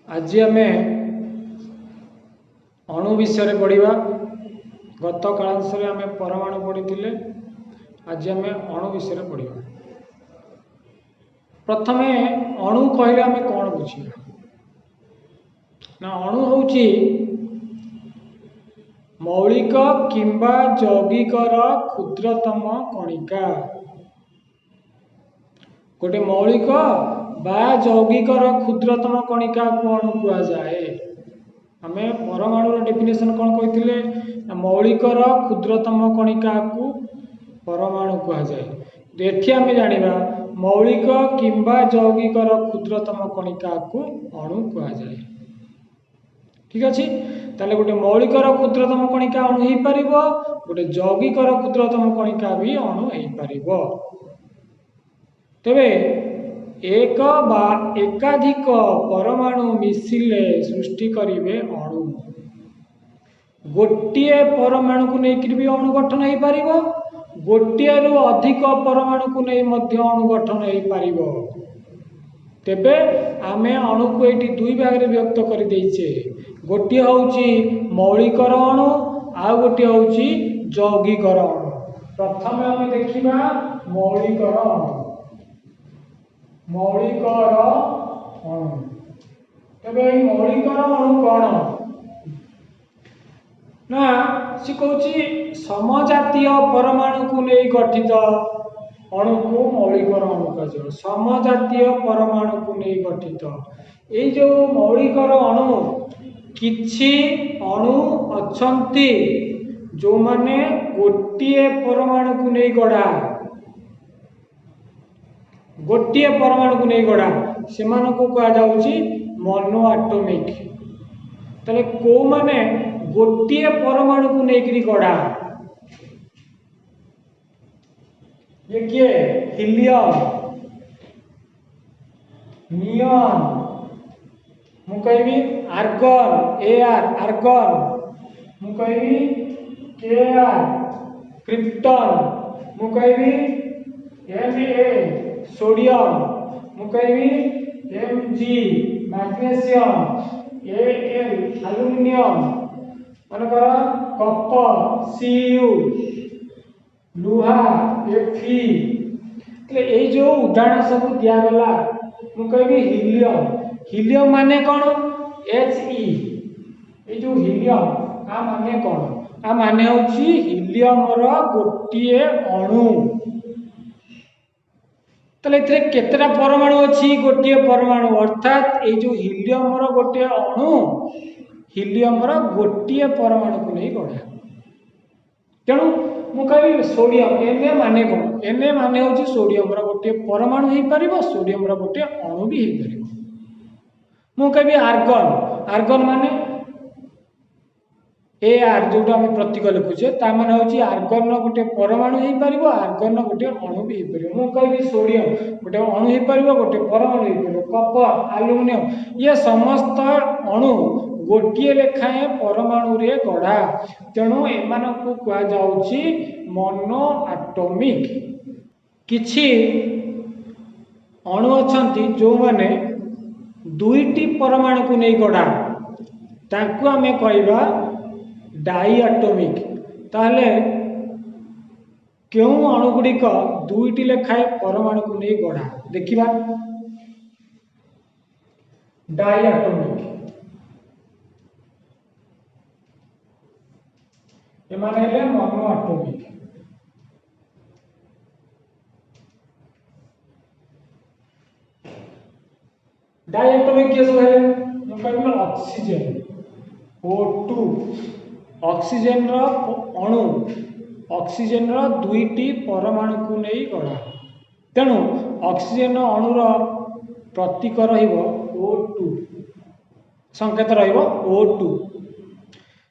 आज आम अणु विषय पढ़ा। गत क्लास आम परमाणु पढ़ी। आज आम अणु विषय पढ़ा। प्रथमे अणु कहले आम कौन बुझा ना, अणु हूँ मौलिक किंबा यौगिकर क्षुद्रतम कणिका। गोटे मौलिक बा यौगिकर क्षुद्रतम कणिका को अणु कह जाए। आम परमाणु डेफिनेशन कौन कहते? मौलिकर क्षुद्रतम कणिका को परमाणु कह जाए। एठी आम जानिबा मौलिक किंबा यौगिकर क्षुद्रतम कणिका को अणु कह जाए। ठीक अच्छे। ताले गोटे मौलिकर क्षुद्रतम कणिका अणु हो पार, गोटे यौगिकर क्षुद्रतम कणिका भी अणु हो पार। तेबे एक बा एकाधिक परमाणु मिसिले सृष्टि करिवे अणु। गोटिए परमाणु को लेकर भी अणु गठन हो पार, गोटिए रु अधिक परमाणु को नहीं मध्य अणु गठन हो पार। तेबे आमे अणु को ये दुई भाग में व्यक्त कर देचे। गोटे हूँ मौलिकर अणु, आ गोटे हूँ यौगिकर अणु। प्रथम आम देखा मौलिकर अणु। मौलिकर अणु तेबे मौलिकर अणु कौन ना, सी कहूँ समजातीय परमाणु को नहीं गठित अणु को मौलिकर अणु कह। समजातीय परमाणु को नहीं गठित ये जो मौलिकर अणु, किछि अणु अच्छंती जो माने गोटिए परमाणु को नहीं गढ़ा, गोटिए परमाणु को नहीं गढ़ा, से कह जाउछि मोनो एटॉमिक। ताले को माने गोटिए परमाणु को नहीं गढ़ा, ये किए हीलियम, नियॉन, मु कहबी आर्गन, एआर आर्गन, मु कहबी केआर क्रिप्टन, मु कहबी एमए सोडियम, मु कहबी एमजी मैग्नीशियम, एएल एल्युमिनियम, मनकर कपर सीयू, लुहा एफी। ये जो उदाहरण सब दिगला, मु कहबी हीलियम। हीलियम माने कौन? He। ये जो हीलियम आ माने कौन? आ माने होची हीलियम रो गोटिए अणु। तले इतरे केतरा परमाणु अछि? गोटिए परमाणु। अर्थात ये जो हीलियम रो गोटिए अणु, हीलियम रो गोटिए परमाणु को नहीं गढ़ा। तेणु मु कहबी सोडियम, एने माने कौन? एने माने होची सोडियम रो गोटिए परमाणु हो पारिबो, सोडियम रो गोटिए अणु भी हो पारिबो। मु कहबी आर्गन, आर्गन माने एआर जोटा हम प्रतीक लिखुचे ता माने होची आर्गन रो गोटे परमाणु हो पारिबो, आर्गन रो गोटे अणु भी हो पारिबो। मु कहबी सोडियम गोटे अणु हो पारिबो, गोटे परमाणु हो पारिबो। कपर, एल्युमिनियम, ये समस्त अणु गोटिए लेखाए परमाणु रे गढ़ा। तेणु एमान को कह जाउची मोनो एटॉमिक। किछि अणु अछंती जो माने दुईटी परमाणु को नहीं गढ़ा, ताकू आमे कहबा डाईएटॉमिक। ताहले क्यों अणुगुड़िक दुईटी लेखाए परमाणु को नहीं गढ़ा देखिबा? डाईएटॉमिक एमाने हेले मोनो एटॉमिक। डाईएटॉमिक के सब है ऑक्सीजन O2। ऑक्सीजन रो अणु, ऑक्सीजन रो दुईटी परमाणु को नहीं गढ़ा। तेणु ऑक्सीजन अणुर प्रतीक रहिबो O2, संकेत रहिबो O2।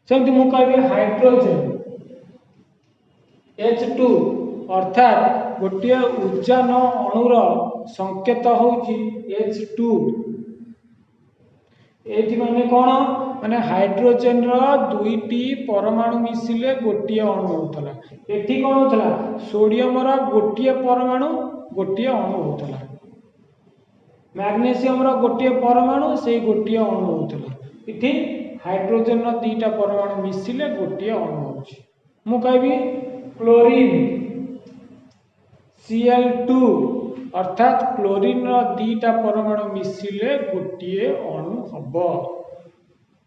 सेमती मु कहबी हाइड्रोजन H2, अर्थात गोटे उजान अणुर संकेत होची H2। एठी माने कौन? माने हाइड्रोजन रो दुईटी परमाणु मिसिले गोटिए अणु होतला। एठी कौन होतला? सोडियम रो गोटिए परमाणु गोटिए अणु होतला। मैग्नेशियम रो गोटे परमाणु से गोटे अणु होता इति हाइड्रोजन रो दीटा परमाणु मिसिले गोटे अणु होची मु कहबी क्लोरीन Cl2 अर्थात क्लोरीन रो दीटा परमाणु मिसिले गोटे अणु हबो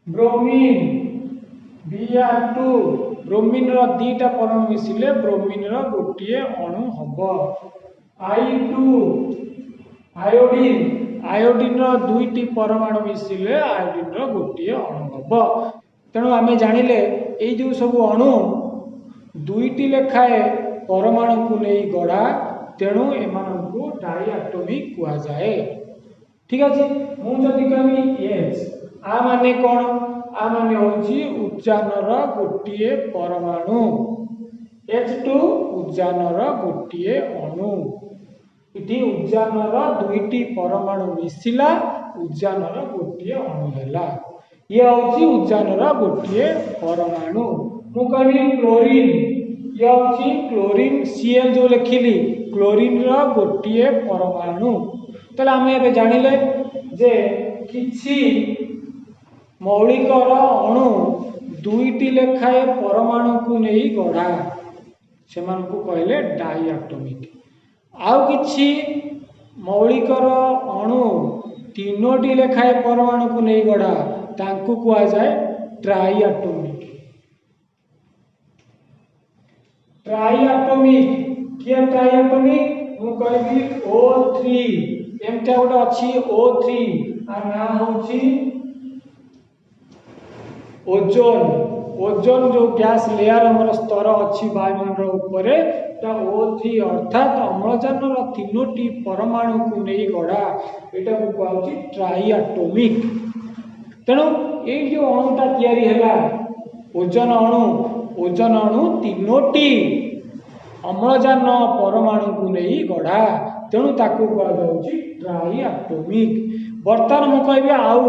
ब्रोमीन Br2 ब्रोमीन रो दीटा परमाणु मिसिले ब्रोमीन रो गोटे अणु हबो I2 आयोडीन आयोडीन रो दुईटी परमाणु मिसिले आयोडीन रो गोटे अणु हबो तेणु आमे जानिले एई जो सब अणु दुईटी लेखाए परमाणु को नहीं गढ़ा तेणु एमानकु डाइएटॉमिक कुआ जाए ठीक अछि मु जदि कहबी H आ माने कोन आ माने होची उजानर गोटे परमाणु H2 उजानर गोटे अणु इति उजानर दुईटी परमाणु मिसिला उजानर गोटे अणु हैला ये होची उजानर गोटे परमाणु मु कहबी क्लोरीन ये होची क्लोरीन Cl जो लिखिली क्लोरीन रो गोटे परमाणु तले आमे एबे जानिले जे किछि मौलिक अणु दुईटी लेखाए परमाणु को नहीं गढ़ा से कहले डाइएटॉमिक आउ किछि मौलिक अणु तीनोटी लेखाए परमाणु को नहीं गढ़ा तांकु कुआ जाए ट्राइएटॉमिक ट्राइएटॉमिक किए ट्राइएटॉमिक मु कहबी O3 एमटा गोटे अछि O3 आ ना होछि ओजोन ओजोन जो गैस लेयर हमर स्तर अछि वायुमंडल ऊपर ता O3 अर्थात अम्लजान रो तीनोटी परमाणु को नहीं गढ़ा एटा को कहछि ट्राइएटॉमिक तेणु ये जो अणुटा तैयारी हैला ओजोन अणु तीनोटी अम्लजान परमाणु को नहीं गढ़ा तेणु ताकू कह जाउची ट्राइएटॉमिक वर्तमान मु कहबी आउ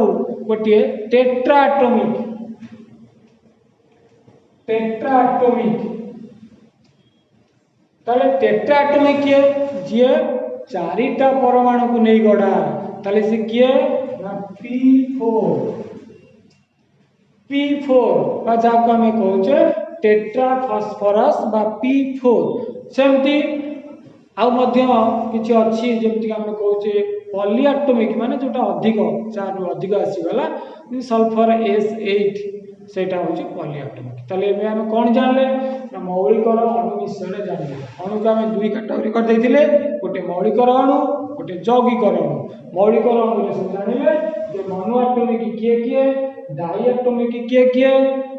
गोटे टेट्राएटॉमिक ताले टेट्राएटॉमिक किए जे चारिटा परमाणु को नहीं गढ़ा ताले से किए ना P4 बा जाको हमें कहउचे टेट्रा फास्फोरस बा P4 सेमती आउ मध्य किछि अछि जेमति हम कहउचे पॉलीएटॉमिक माने जोटा अधिक चार रु अधिक आसी गला सल्फर S8 सेटा होची पॉलीएटॉमिक तले एमे हम कोन जानले ना मौलिक अणु विषय जानले अणु को हम दुई कैटेगरी कर दैथिले गोटे मौलिक अणु गोटे यौगिक अणु मौलिक अणु से जानिले जे मोनोएटॉमिक किए किए डाइएटॉमिक किए किए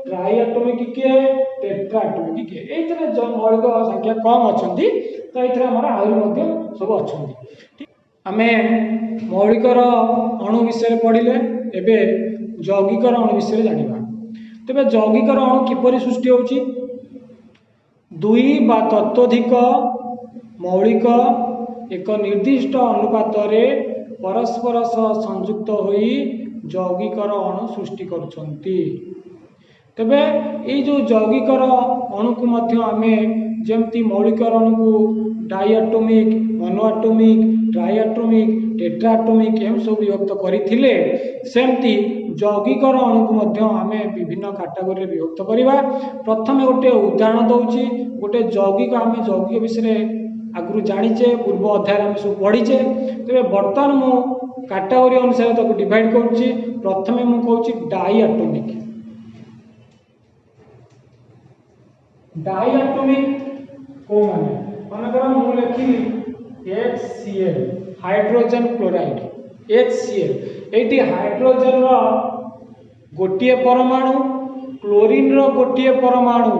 ट्राइएटॉमिक किए टेट्राएटॉमिक किए एइतरे जो मौलिक संख्या कम अछंती तो एइतरे हमरा आउर मध्ये सब अछंती आमे मौलिक अणु विषय पढ़िले एबे यौगिक अणु विषय जानिबा तबे यौगिक अणु किपरि सृष्टि होउची दुई बा ततोधिक मौलिक एक निर्दिष्ट अनुपात रे परस्पर सह संयुक्त होई यौगिक अणु सृष्टि करुछंती तबे ये जो यौगिक अणु को मध्य आमे जेमती मौलिक अणु को डाइएटॉमिक मोनोएटॉमिक ट्राइएटॉमिक टेट्राएटॉमिक एम सब विभक्त करिथिले सेमती यौगिक अणु को मध्य आमे विभिन्न कैटेगरी रे विभक्त करिबा प्रथमे गोटे उदाहरण दउची गोटे यौगिक आमे यौगिक विषय आगु जानिचे पूर्व अध्याय आमे सब पढिचे तबे वर्तमान मु कैटेगरी अनुसार ताको डिवाइड करूची प्रथमे मु कहूची डाइएटॉमिक को माने कर मु लिखिली HCl हाइड्रोजन क्लोराइड HCl एटी हाइड्रोजन रो गोटिए परमाणु क्लोरीन रो गोटिए परमाणु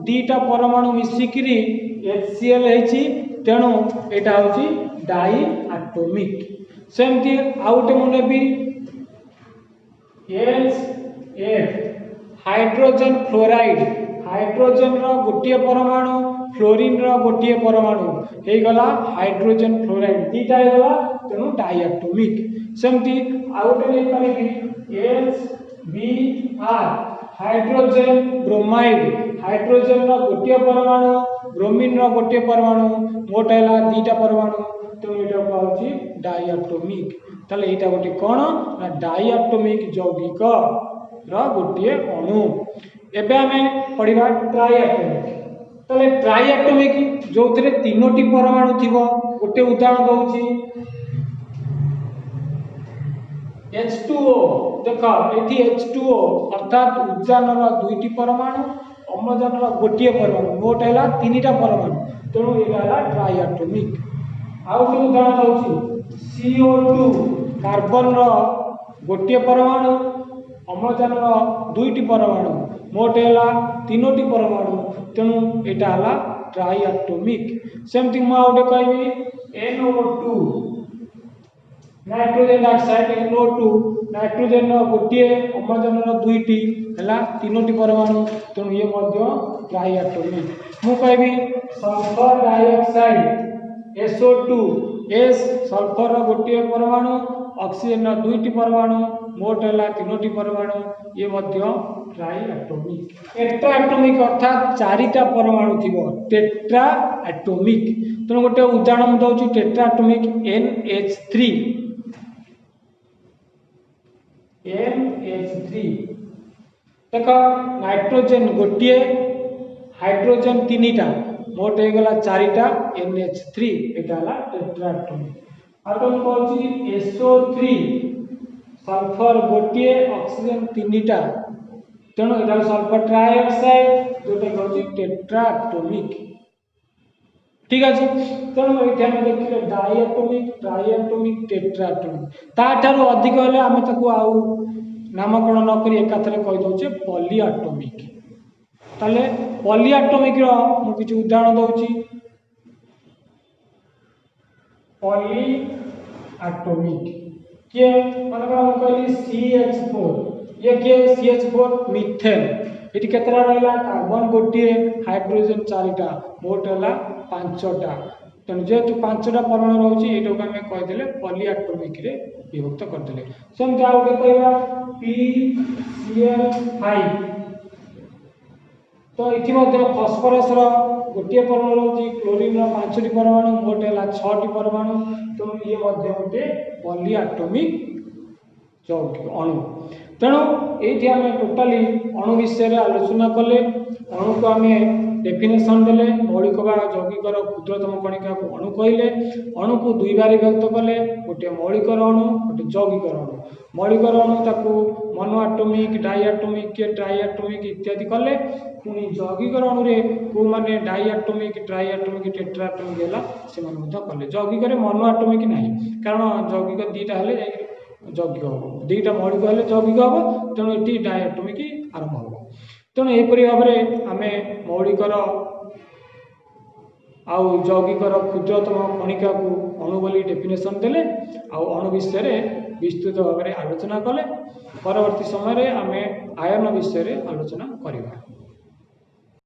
दीटा परमाणु मिसिकरी HCl हेची तेणु एटा होची डाइएटॉमिक सेमती आउटे मुने भी HF हाइड्रोजन फ्लोराइड हाइड्रोजन रो गोटिए परमाणु फ्लोरीन रो गोटिए परमाणु हे गला हाइड्रोजन फ्लोराइड दीटा हे गला तेणु डाइएटॉमिक सेमती आउटे ले पारे HBr हाइड्रोजन ब्रोमाइड हाइड्रोजन रो गोटिए परमाणु ब्रोमीन रो गोटिए परमाणु मोटा हैला दीटा परमाणु तो एटा कहउची डाइएटॉमिक ताले एटा गोटे कोन ना डायटोमिक यौगिक रो गोटे अणु। एबे हमें पढ़िबा ट्राइएटोमिक। ताले ट्राइएटोमिक जो थरे तीनोटी परमाणु थिबो गोटे उदाहरण दउची H2O। देखो एठी H2O अर्थात उजानर दुईटी परमाणु अम्लजानर गोटे परमाणु मोट हैला तीनटा परमाणु तेणु एटा हैला ट्राइएटोमिक। आउ के उदाहरण दउची CO2 कार्बन रो गोटे परमाणु अम्लजानर दुईटी परमाणु मोट हैला तीनोटी परमाणु तेणु एटा हैला ट्राइएटोमिक। सेमथि म आउटे कहबी NO2 nitrogen dioxide NO2 nitrogen गोटे अम्लजान दुईटी है तीनोटी परमाणु तेणु ये ट्राइएटोमिक। मु कहबी sulphur dioxide SO2 S sulphur गोटे परमाणु ऑक्सीजन दुईटी परमाणु मोट है तीनोटी परमाणु ये ट्राइएटोमिक। टेट्राएटोमिक अर्थात चारिटा परमाणु थिबो टेट्राएटोमिक। तेणु गोटे उदाहरण दउची टेट्राएटोमिक NH3 देख नाइट्रोजन गोटे हाइड्रोजन तीनटा मोट हो गला चारिटा NH3 एटा हला टेट्राएटोमिक। आटम कहूची SO3 सल्फर गोटे ऑक्सीजन तीनटा तेणु एटा सल्फर ट्राइऑक्साइड जोटा कहूची टेट्राएटोमिक। ठीक अछि तेणु एठी हम देखिले डायटोमिक ट्राइएटोमिक टेट्राएटोमिक ताठारु अधिक हेले आमे ताकू आउ नामकरण न करी एकाथरे कहि दउचे पॉलीएटोमिक। ताले पॉलीएटोमिक रो मु किछ उदाहरण दउची पॉलीएटोमिक के माने हम कहली CH4 ये के CH4 मीथेन एटी केतरा रहला कार्बन गोटे हाइड्रोजन चारिटा मोट हला पांचटा तेणु जेहेतु पांचटा परमाणु रोचे ये आम कहीदे पॉलीएटोमिक रे विभक्त करदे। सेमती आ गए कहवा PCl5 तो ये फस्फरस गोटे परमाणु रोचे क्लोरीन पांचटी परमाणु मोट है 6टी परमाणु तेणु ये गोटे पॉलीएटोमिक अणु। तेणु ये आम टोटाली अणु विषय आलोचना कले अणु को आम डेफिनेशन देले मौलिक बा यौगिकर क्षुद्रतम कणिका को अणु कहले अणु को दुई बार विभक्त कले गोटे मौलिकर अणु गोटे यौगिकर अणु। मौलिकर अणु ताकू मोनोएटोमिक डायएटोमिक ट्राइएटोमिक इत्यादि कले पुणी यौगिकर अणु रे को माने डायएटोमिक ट्राइएटोमिक टेट्राएटोमिक हैला से माने मध्य कले। यौगिकर मोनोएटोमिक नाही कारण यौगिक दीटा हेले यौगिक हम दुईटा मौलिक हेले यौगिक हम तेणु ये डायएटोमिक आरंभ हम। तेणु यहपरी भाव में आम मौलिकर आउ यौगिकर क्षुद्रतम कणिका को अणु बोली डेफिनेशन देले अणु विषय विस्तृत भाव में आलोचना कले। परवर्ती समय आम आयन विषय आलोचना करिबा।